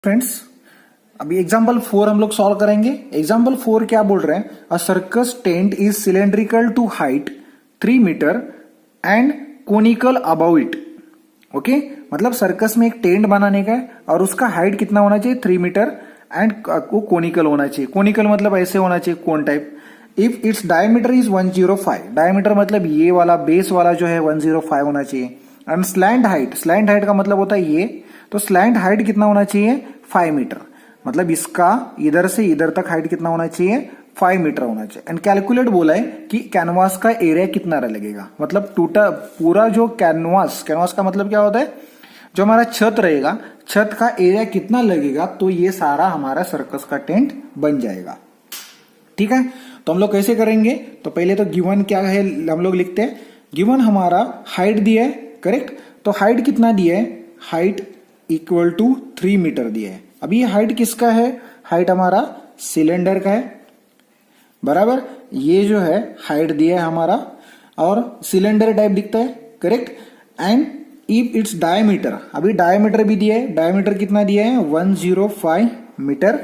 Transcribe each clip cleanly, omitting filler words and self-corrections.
Friends, अभी example 4 हम लोग सॉल्व करेंगे। एग्जाम्पल 4 क्या बोल रहे हैं? A circus tent is cylindrical to height 3 metre and conical above it. Okay, मतलब सर्कस में एक टेंट बनाने का है और उसका हाइट कितना होना चाहिए? 3 मीटर एंड वो कोनिकल होना चाहिए। कोनिकल मतलब ऐसे होना चाहिए, cone type. If its diameter is 105, diameter मतलब ये वाला बेस वाला जो है 105 होना चाहिए। एंड स्लैंट हाइट का मतलब होता है ये, तो स्लैंट हाइट कितना होना चाहिए? 5 मीटर। मतलब इसका इधर से इधर तक हाइट कितना होना चाहिए? 5 मीटर होना चाहिए। एंड कैलकुलेट बोला है कि कैनवास का एरिया कितना लगेगा, मतलब टूटा पूरा जो कैनवास का मतलब क्या होता है? जो हमारा छत रहेगा, छत का एरिया कितना लगेगा, तो ये सारा हमारा सर्कस का टेंट बन जाएगा। ठीक है, तो हम लोग कैसे करेंगे? तो पहले तो गिवन क्या है हम लोग लिखते हैं। गिवन हमारा हाइट दिया है, करेक्ट। तो हाइट कितना दिया है? हाइट इक्वल टू 3 मीटर दिया है। अभी ये हाइट किसका है? हाइट हमारा सिलेंडर का है, बराबर। ये जो है हाइट दिया है हमारा और सिलेंडर टाइप दिखता है, correct. And if its diameter, अभी डायमीटर भी दिया है। डायमीटर कितना दिया है? 105 मीटर,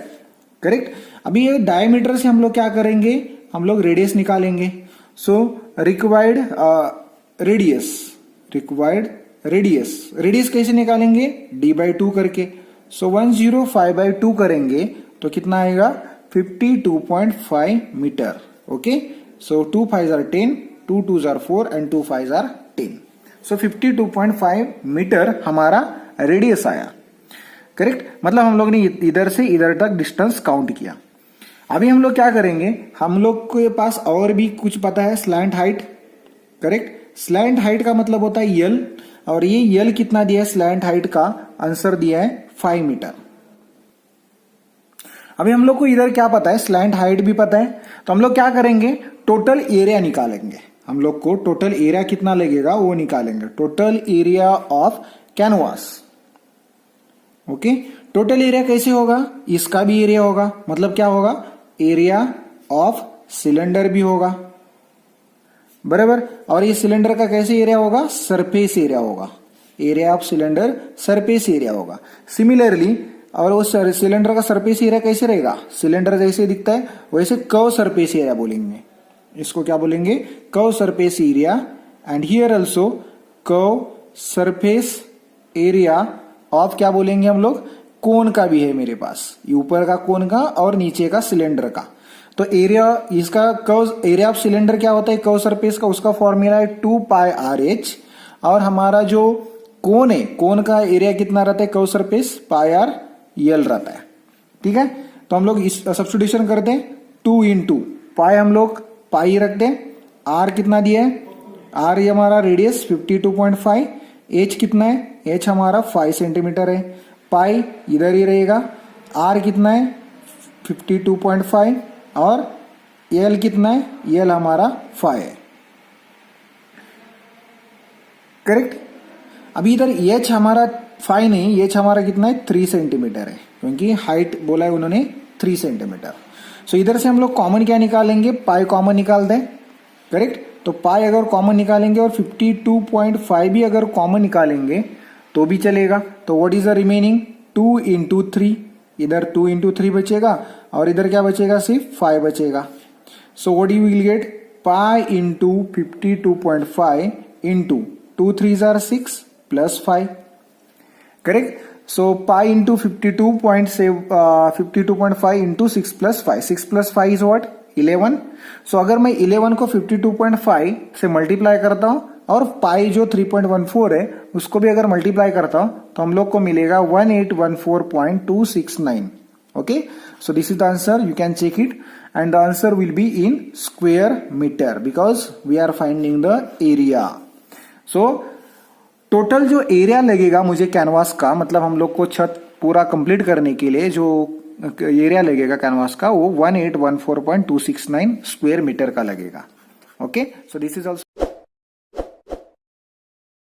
करेक्ट। अभी ये डायमीटर से हम लोग क्या करेंगे? हम लोग रेडियस निकालेंगे। सो रिक्वायर्ड रेडियस कैसे निकालेंगे? d/2 करके। सो 105/2 करेंगे तो कितना आएगा? 52.5 metre. Okay, so 2 5s are 10, 2 2s are 4 and 2 5s are 10। So 52.5 metre हमारा रेडियस आया, करेक्ट। मतलब हम लोग ने इधर से इधर तक डिस्टेंस काउंट किया। अभी हम लोग क्या करेंगे? हम लोग के पास और भी कुछ पता है, slant height, correct. Slant height का मतलब होता है यल, और ये यल कितना दिया है? स्लैंट हाइट का आंसर दिया है 5 मीटर। अभी हम लोग को इधर क्या पता है? स्लैंट हाइट भी पता है। तो हम लोग क्या करेंगे? टोटल एरिया निकालेंगे। हम लोग को टोटल एरिया कितना लगेगा वो निकालेंगे। Total area of canvas. Okay, total area कैसे होगा? इसका भी एरिया होगा, मतलब क्या होगा? एरिया ऑफ सिलेंडर भी होगा, बराबर। और ये सिलेंडर का कैसे एरिया होगा? सरफेस एरिया होगा। Area of cylinder surface area होगा। सिमिलरली, और वो सिलेंडर का सरफेस एरिया कैसे रहेगा? सिलेंडर जैसे दिखता है वैसे कर्व सरफेस एरिया बोलेंगे। इसको क्या बोलेंगे? Curve surface area. And here also curve surface area of क्या बोलेंगे हम लोग? कोन का भी है मेरे पास, ऊपर का कोन का और नीचे का सिलेंडर का। तो एरिया इसका कर्व एरिया ऑफ सिलेंडर क्या होता है? कर्व सरफेस का, उसका फॉर्मूला है 2πr/h। और हमारा जो कोन है, कोन का एरिया कितना रहता है? कर्व सरफेस πr/l रहता है। ठीक है, तो हम लोग इस सब्स्टिट्यूशन करते हैं। 2 × पाई, हम लोग पाई रखते हैं। आर कितना दिया है? आर ये हमारा रेडियस 52.5। एच कितना है? एच हमारा 5 सेंटीमीटर है। पाई इधर ही रहेगा। आर कितना है? 52.5 और एल कितना है? एल हमारा 5 है, करेक्ट। अभी इधर एच हमारा 5 नहीं, एच हमारा कितना है? 3 सेंटीमीटर है, क्योंकि हाइट बोला है उन्होंने 3 सेंटीमीटर। सो इधर से हम लोग कॉमन क्या निकालेंगे? पाई कॉमन निकाल दें, करेक्ट। तो पाई अगर कॉमन निकालेंगे और 52.5 भी अगर कॉमन निकालेंगे तो भी चलेगा। तो व्हाट इज द रिमेनिंग? 2 × 3। इधर 2 × 3 बचेगा और इधर क्या बचेगा? सिर्फ 5 बचेगा। So what you will get? Pi × 52.5 × 2 3s are 6 + 5, correct. So pi × 52.5 × 6 + 5, 6 + 5 is what? 11। सो अगर मैं 11 को 52.5 से मल्टीप्लाई करता हूं और पाई जो 3.14 है उसको भी अगर मल्टीप्लाई करता हूं तो हम लोग को मिलेगा 1814.269। Okay, so this is the answer, you can check it. And the answer will be in square metre because we are finding the area. So total जो एरिया लगेगा मुझे कैनवास का, मतलब हम लोग को छत पूरा कंप्लीट करने के लिए जो एरिया लगेगा कैनवास का, वो 1814.269 स्क्वायर मीटर का लगेगा। Okay, so this is also